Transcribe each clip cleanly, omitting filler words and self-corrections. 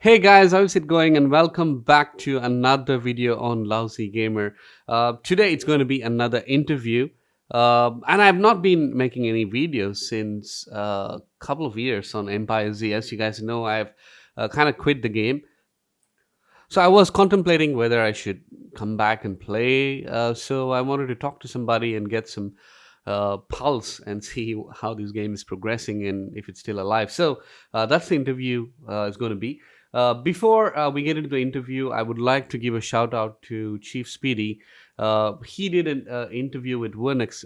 Hey guys, how's it going? And welcome back to another video on Lousy Gamer. Today it's going to be another interview. And I've not been making any videos since a couple of years on Empire Z. As you guys know, I've kind of quit the game. So I was contemplating whether I should come back and play. So I wanted to talk to somebody and get some pulse and see how this game is progressing and if it's still alive. So that's the interview is going to be. Before we get into the interview, I would like to give a shout out to Chief Speedy. He did an interview with Wernex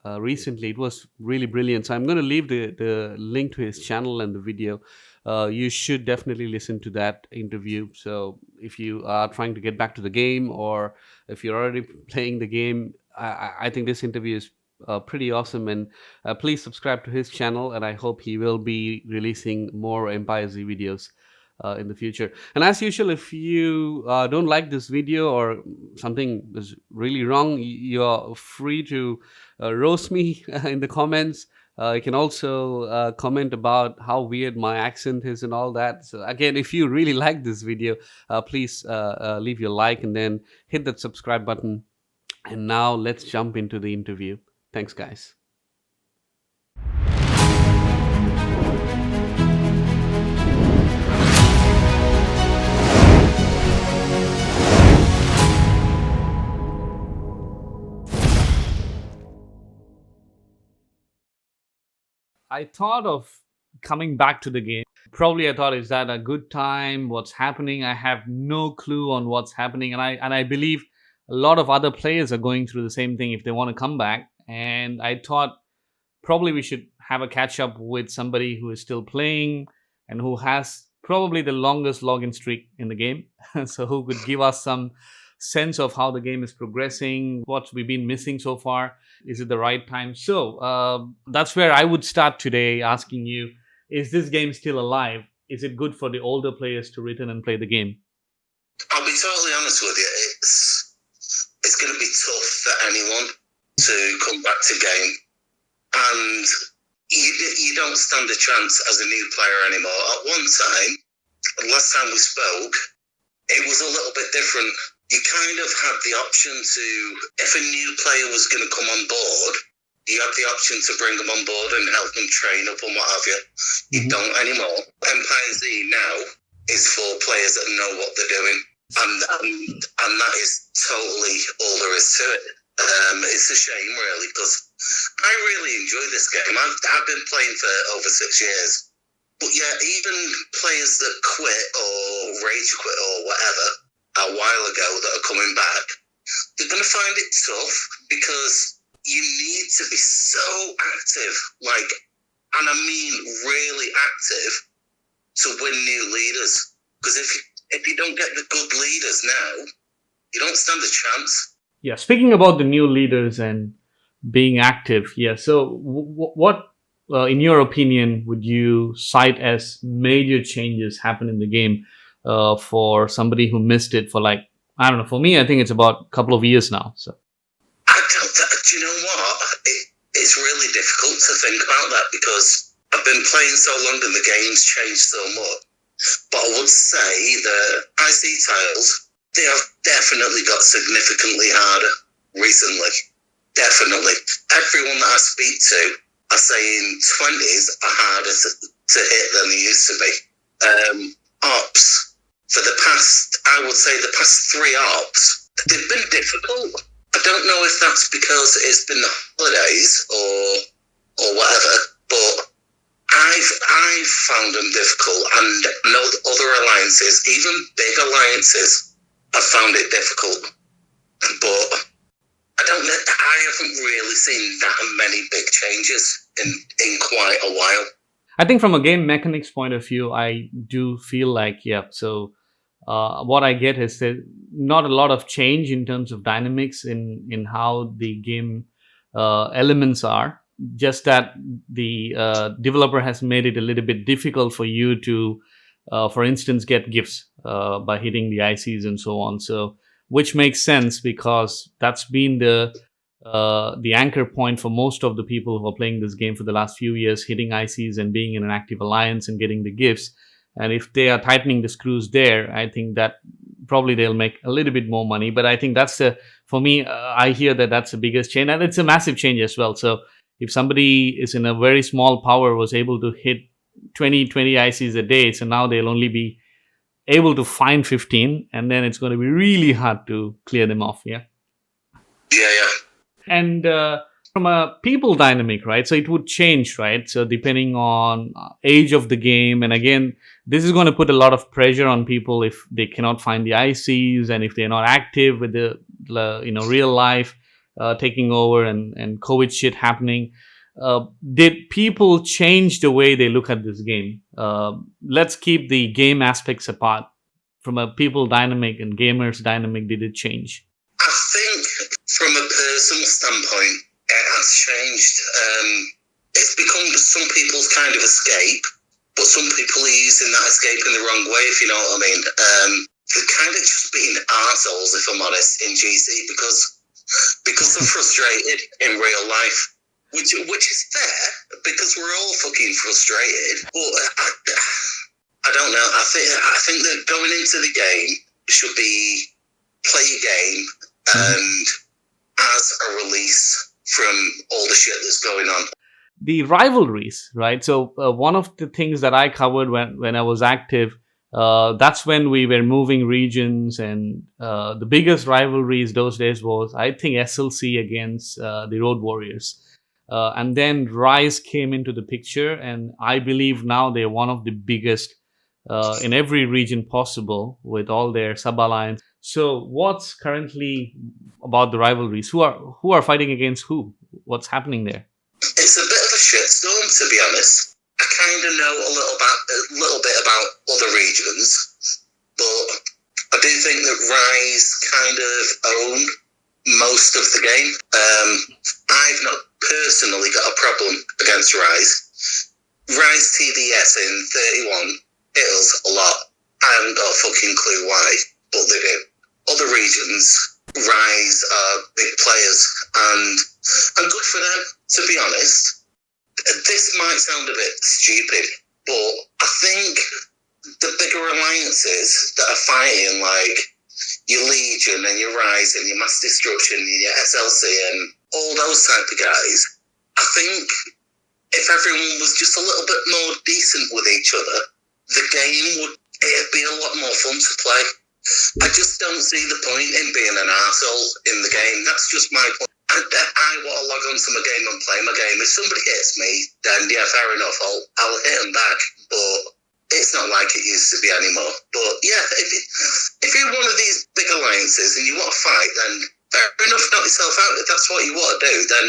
recently. It was really brilliant. So I'm going to leave the link to his channel and the video. You should definitely listen to that interview. So if you are trying to get back to the game or if you're already playing the game, I think this interview is pretty awesome. And please subscribe to his channel, and I hope he will be releasing more Empire Z videos in the future. And as usual, if you don't like this video or something is really wrong, you're free to roast me in the comments. You can also comment about how weird my accent is and all that. So again, if you really like this video, please leave your like and then hit that subscribe button. And now let's jump into the interview. Thanks, guys. I thought of coming back to the game. Probably I thought, is that a good time? What's happening? I have no clue on what's happening. And I believe a lot of other players are going through the same thing if they want to come back. And I thought probably we should have a catch up with somebody who is still playing and who has probably the longest login streak in the game. So who could give us some sense of how the game is progressing, what we've been missing so far. Is it the right time? So that's where I would start today, asking you, is this game still alive? Is it good for the older players to return and play the game? I'll be totally honest with you. It's going to be tough for anyone to come back to game, and you don't stand a chance as a new player anymore. At one time, last time we spoke, it was a little bit different. You kind of had the option to, if a new player was going to come on board, you had the option to bring them on board and help them train up and what have you. You don't anymore. Empire Z now is for players that know what they're doing, and that is totally all there is to it. It's a shame, really, because I really enjoy this game. I've been playing for over 6 years. But yeah, even players that quit or rage quit or whatever a while ago that are coming back, they're going to find it tough because you need to be so active, and I mean really active, to win new leaders. Because if you don't get the good leaders now, you don't stand a chance. Yeah, speaking about the new leaders and being active, yeah. So what, in your opinion, would you cite as major changes happen in the game for somebody who missed it for I don't know, for me, I think it's about a couple of years now. So do you know what? It's really difficult to think about that because I've been playing so long and the game's changed so much. But I would say the IC tiles, they have definitely got significantly harder recently. Definitely. Everyone that I speak to are saying 20s are harder to hit than they used to be. Ops, for the past, I would say the past 3 ops, they've been difficult. I don't know if that's because it's been the holidays or whatever, but I've found them difficult, and I know other alliances, even big alliances, have found it difficult. But I haven't really seen that many big changes in quite a while. I think from a game mechanics point of view, I do feel like, yeah, so what I get is that not a lot of change in terms of dynamics in how the game elements are. Just that the developer has made it a little bit difficult for you to, for instance, get gifts by hitting the ICs and so on. So, which makes sense because that's been the anchor point for most of the people who are playing this game for the last few years, hitting ICs and being in an active alliance and getting the gifts. And if they are tightening the screws there, I think that probably they'll make a little bit more money. But I think that's for me, I hear that that's the biggest change, and it's a massive change as well. So if somebody is in a very small power was able to hit 20 ICs a day, so now they'll only be able to find 15, and then it's going to be really hard to clear them off. Yeah. Yeah. And from a people dynamic, right? So it would change, right? So depending on age of the game, and again, this is going to put a lot of pressure on people if they cannot find the ICs, and if they're not active with the real life taking over and COVID shit happening. Did people change the way they look at this game? Let's keep the game aspects apart. From a people dynamic and gamers dynamic, did it change? I think from a personal standpoint, it has changed. It's become some people's kind of escape, but some people are using that escape in the wrong way, if you know what I mean. They're kind of just being arseholes, if I'm honest, in GC because they're frustrated in real life, which is fair, because we're all fucking frustrated. But I don't know. I think that going into the game should be play your game and as a release from all the shit that's going on. The rivalries, right? So one of the things that I covered when I was active, that's when we were moving regions, and the biggest rivalries those days was, I think, SLC against the Road Warriors. And then Rise came into the picture, and I believe now they're one of the biggest in every region possible with all their sub-alliance. So what's currently about the rivalries? Who are fighting against who? What's happening there? It's a bit of a shitstorm, to be honest. I kind of know a little bit about other regions, but I do think that Rise kind of own most of the game. I've not personally got a problem against Rise. Rise TDS in 31 hills a lot. I haven't got a fucking clue why, but they do. Other regions, Rise are big players, and good for them, to be honest. This might sound a bit stupid, but I think the bigger alliances that are fighting, like your Legion and your Rise and your Mass Destruction and your SLC and all those type of guys, I think if everyone was just a little bit more decent with each other, the game it'd be a lot more fun to play. I just don't see the point in being an arsehole in the game. That's just my point. I want to log onto my game and play my game. If somebody hits me, then yeah, fair enough, I'll hit them back. But it's not like it used to be anymore. But yeah, if you're one of these big alliances and you want to fight, then fair enough, knock yourself out. If that's what you want to do, then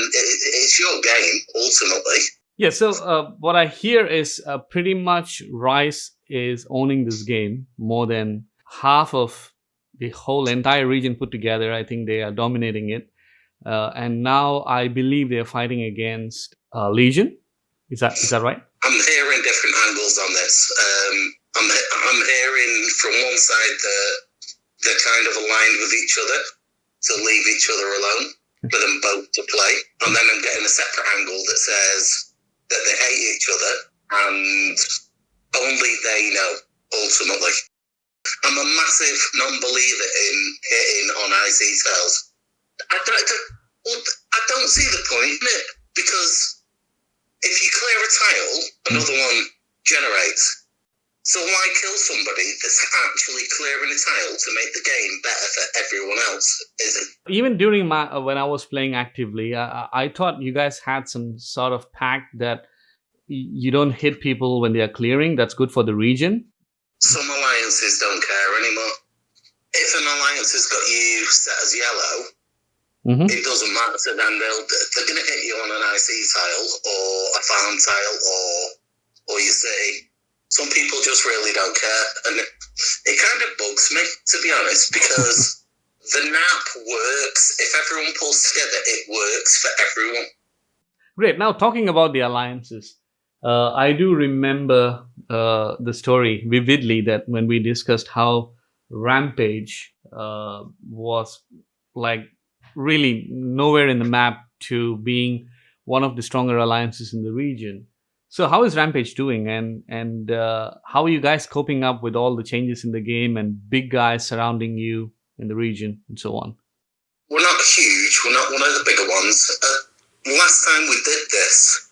it's your game, ultimately. Yeah, so what I hear is pretty much Rise is owning this game more than half of the whole entire region put together. I think they are dominating it. And now I believe they're fighting against Legion. Is that right? I'm hearing different angles on this. I'm hearing from one side that they're kind of aligned with each other to leave each other alone for them both to play. And then I'm getting a separate angle that says that they hate each other and only they know, ultimately. I'm a massive non-believer in hitting on IC tails. I don't see the point in it, because if you clear a tile, another one generates. So why kill somebody that's actually clearing a tile to make the game better for everyone else? Is it? Even during when I was playing actively, I thought you guys had some sort of pact that you don't hit people when they are clearing. That's good for the region. Some alliances don't care anymore. If an alliance has got you set as yellow, it doesn't matter to them. They're going to hit you on an IC tile or a farm tile or your city. Some people just really don't care, and it kind of bugs me, to be honest, because the NAP works. If everyone pulls together, it works for everyone. Great. Now, talking about the alliances, I do remember the story vividly, that when we discussed how Rampage was like really nowhere in the map to being one of the stronger alliances in the region. So how is Rampage doing, and how are you guys coping up with all the changes in the game and big guys surrounding you in the region and so on? We're not huge. We're not one of the bigger ones. Last time we did this,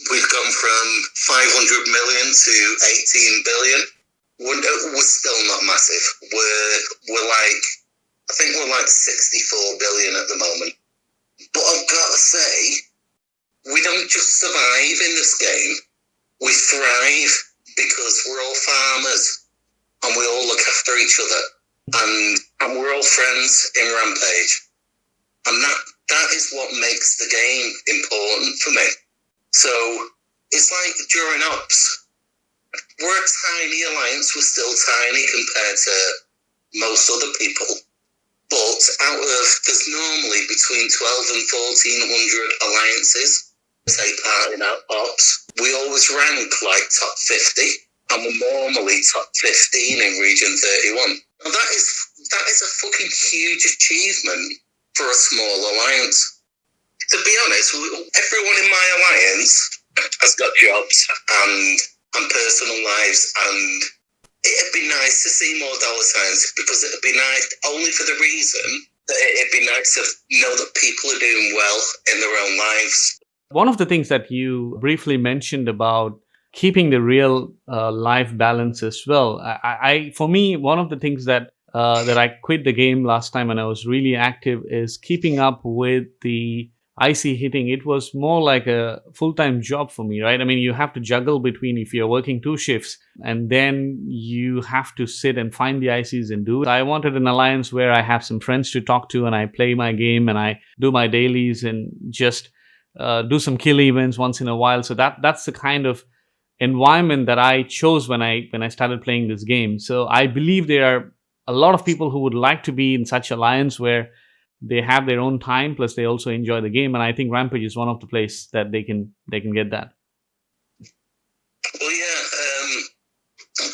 we'd gone from 500 million to 18 billion. We're still not massive. We're like, I think we're like 64 billion at the moment. But I've got to say, we don't just survive in this game. We thrive because we're all farmers and we all look after each other. And we're all friends in Rampage. And that is what makes the game important for me. So it's like during ops, we're a tiny alliance. We're still tiny compared to most other people. But there's normally between 12 and 1,400 alliances take part in our ops. We always rank like top 50, and we're normally top 15 in Region 31. Now that is a fucking huge achievement for a small alliance. To be honest, everyone in my alliance has got jobs and personal lives, and it'd be nice to see more dollar signs, because it'd be nice only for the reason that it'd be nice to know that people are doing well in their own lives. One of the things that you briefly mentioned about keeping the real life balance as well. For me, one of the things that I quit the game last time when I was really active is keeping up with the IC hitting. It was more like a full-time job for me, right? I mean, you have to juggle between, if you're working 2 shifts, and then you have to sit and find the ICs and do it. I wanted an alliance where I have some friends to talk to and I play my game and I do my dailies and just do some kill events once in a while. So that's the kind of environment that I chose when I started playing this game. So I believe there are a lot of people who would like to be in such alliance where they have their own time, plus they also enjoy the game. And I think Rampage is one of the places that they can get that. Well, yeah,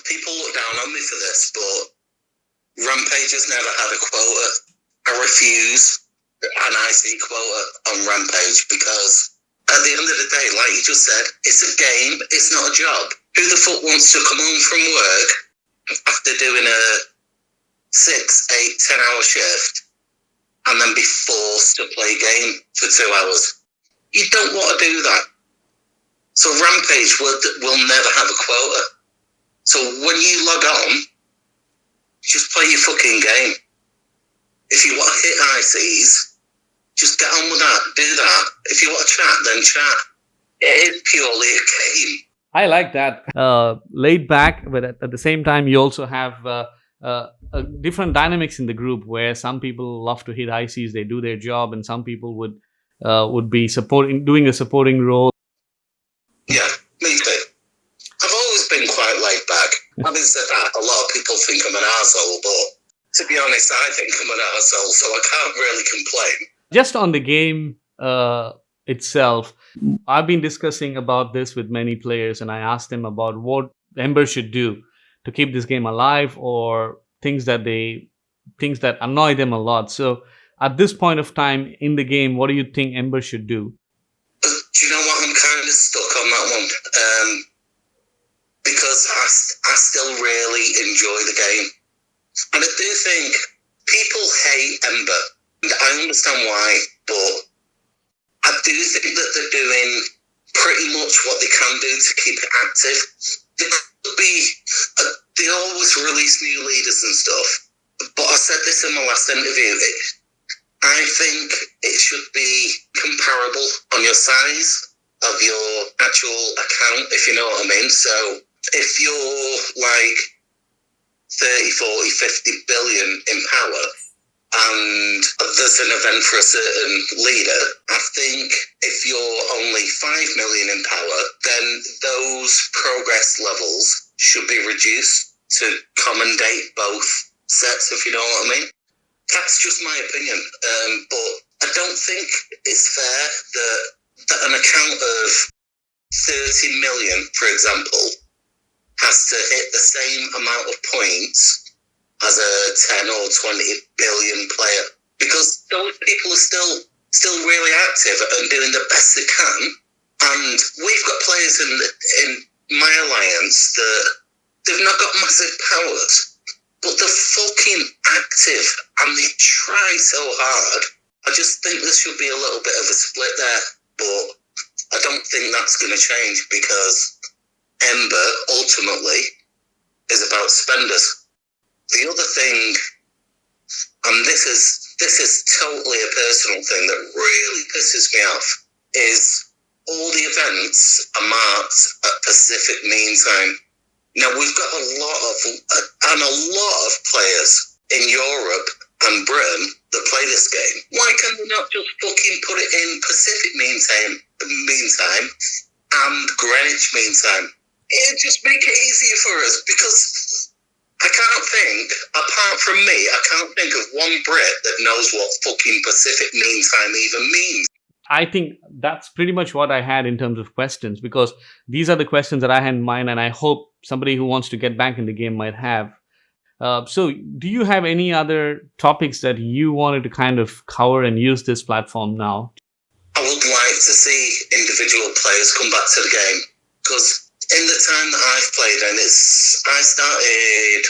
people look down on me for this, but Rampage has never had a quota. I refuse an IC quota on Rampage, because at the end of the day, like you just said, it's a game, it's not a job. Who the fuck wants to come home from work after doing a 6, 8, 10-hour shift and then be forced to play a game for 2 hours? You don't want to do that. So Rampage will never have a quota. So when you log on, just play your fucking game. If you want to hit ICs, just get on with that, do that. If you want to chat, then chat. It is purely a game. I like that. Laid back, but at the same time, you also have different dynamics in the group where some people love to hit ICs, they do their job, and some people would be doing a supporting role. Yeah, me too. I've always been quite laid back. Having said that, a lot of people think I'm an arsehole, but to be honest, I think I'm an arsehole, so I can't really complain. Just on the game itself, I've been discussing about this with many players, and I asked them about what Ember should do to keep this game alive, or things that annoy them a lot. So at this point of time in the game, what do you think Ember should do? Do you know what? I'm kind of stuck on that one, because I still really enjoy the game, and I do think people hate Ember. I understand why, but I do think that they're doing pretty much what they can do to keep it active. They always release new leaders and stuff, but I said this in my last interview, I think it should be comparable on your size of your actual account, if you know what I mean. So if you're like 30, 40, 50 billion in power, and there's an event for a certain leader, I think if you're only 5 million in power, then those progress levels should be reduced to commendate both sets, if you know what I mean. That's just my opinion. But I don't think it's fair that an account of 30 million, for example, has to hit the same amount of points as a 10 or 20 billion player, because those people are still really active and doing the best they can, And we've got players in my alliance that they've not got massive powers, but they're fucking active and they try so hard. I just think there should be a little bit of a split there, but I don't think that's going to change because Ember ultimately is about spenders. The other thing, and this is totally a personal thing that really pisses me off, is all the events are marked at Pacific Mean Time. Now we've got a lot of players in Europe and Britain that play this game. Why can they not just fucking put it in Pacific Mean Time and Greenwich Mean Time? It'd just make it easier for us because I can't think, apart from me, I can't think of one Brit that knows what fucking Pacific Mean Time even means. I think that's pretty much what I had in terms of questions, because these are the questions that I had in mind, and I hope somebody who wants to get back in the game might have. So do you have any other topics that you wanted to kind of cover and use this platform now? I would like to see individual players come back to the game, because in the time that I've played, and I started,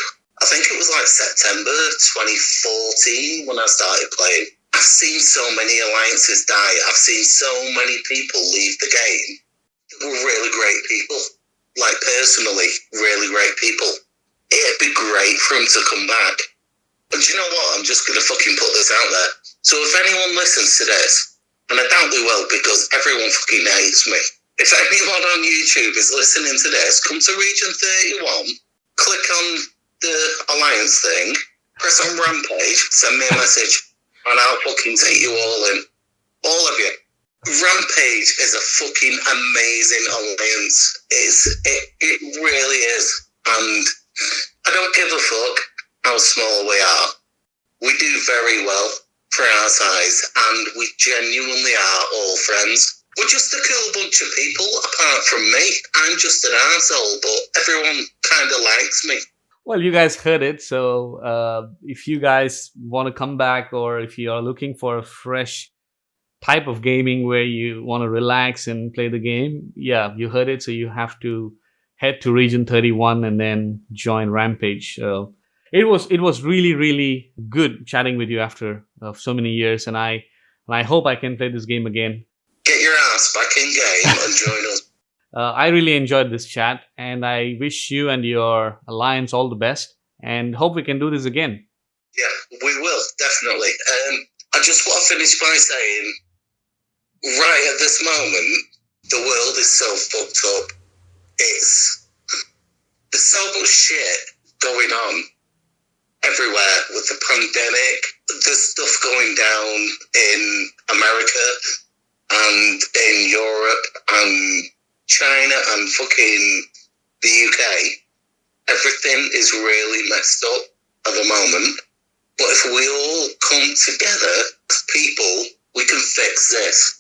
I think it was like September 2014 when I started playing. I've seen so many alliances die. I've seen so many people leave the game. They were really great people, like personally, really great people. It'd be great for him to come back. And do you know what? I'm just going to fucking put this out there. So if anyone listens to this, and I doubt they will because everyone fucking hates me. If anyone on YouTube is listening to this, come to Region 31, click on the Alliance thing, press on Rampage, send me a message, and I'll fucking take you all in. All of you. Rampage is a fucking amazing alliance. It really is. And I don't give a fuck how small we are. We do very well for our size, and we genuinely are all friends. We're just a cool bunch of people, apart from me. I'm just an arsehole, but everyone kind of likes me. Well, you guys heard it. So if you guys want to come back, or if you are looking for a fresh type of gaming where you want to relax and play the game, yeah, you heard it. So you have to head to Region 31 and then join Rampage. It was really good chatting with you after so many years, and I hope I can play this game again. Get your ass back in game and join us. I really enjoyed this chat, and I wish you and your alliance all the best, and hope we can do this again. Yeah, we will, definitely. I just want to finish by saying, right at this moment, the world is so fucked up. There's so much shit going on everywhere with the pandemic. There's stuff going down in America and in Europe and China and fucking the UK. Everything is really messed up at the moment. But if we all come together as people, we can fix this.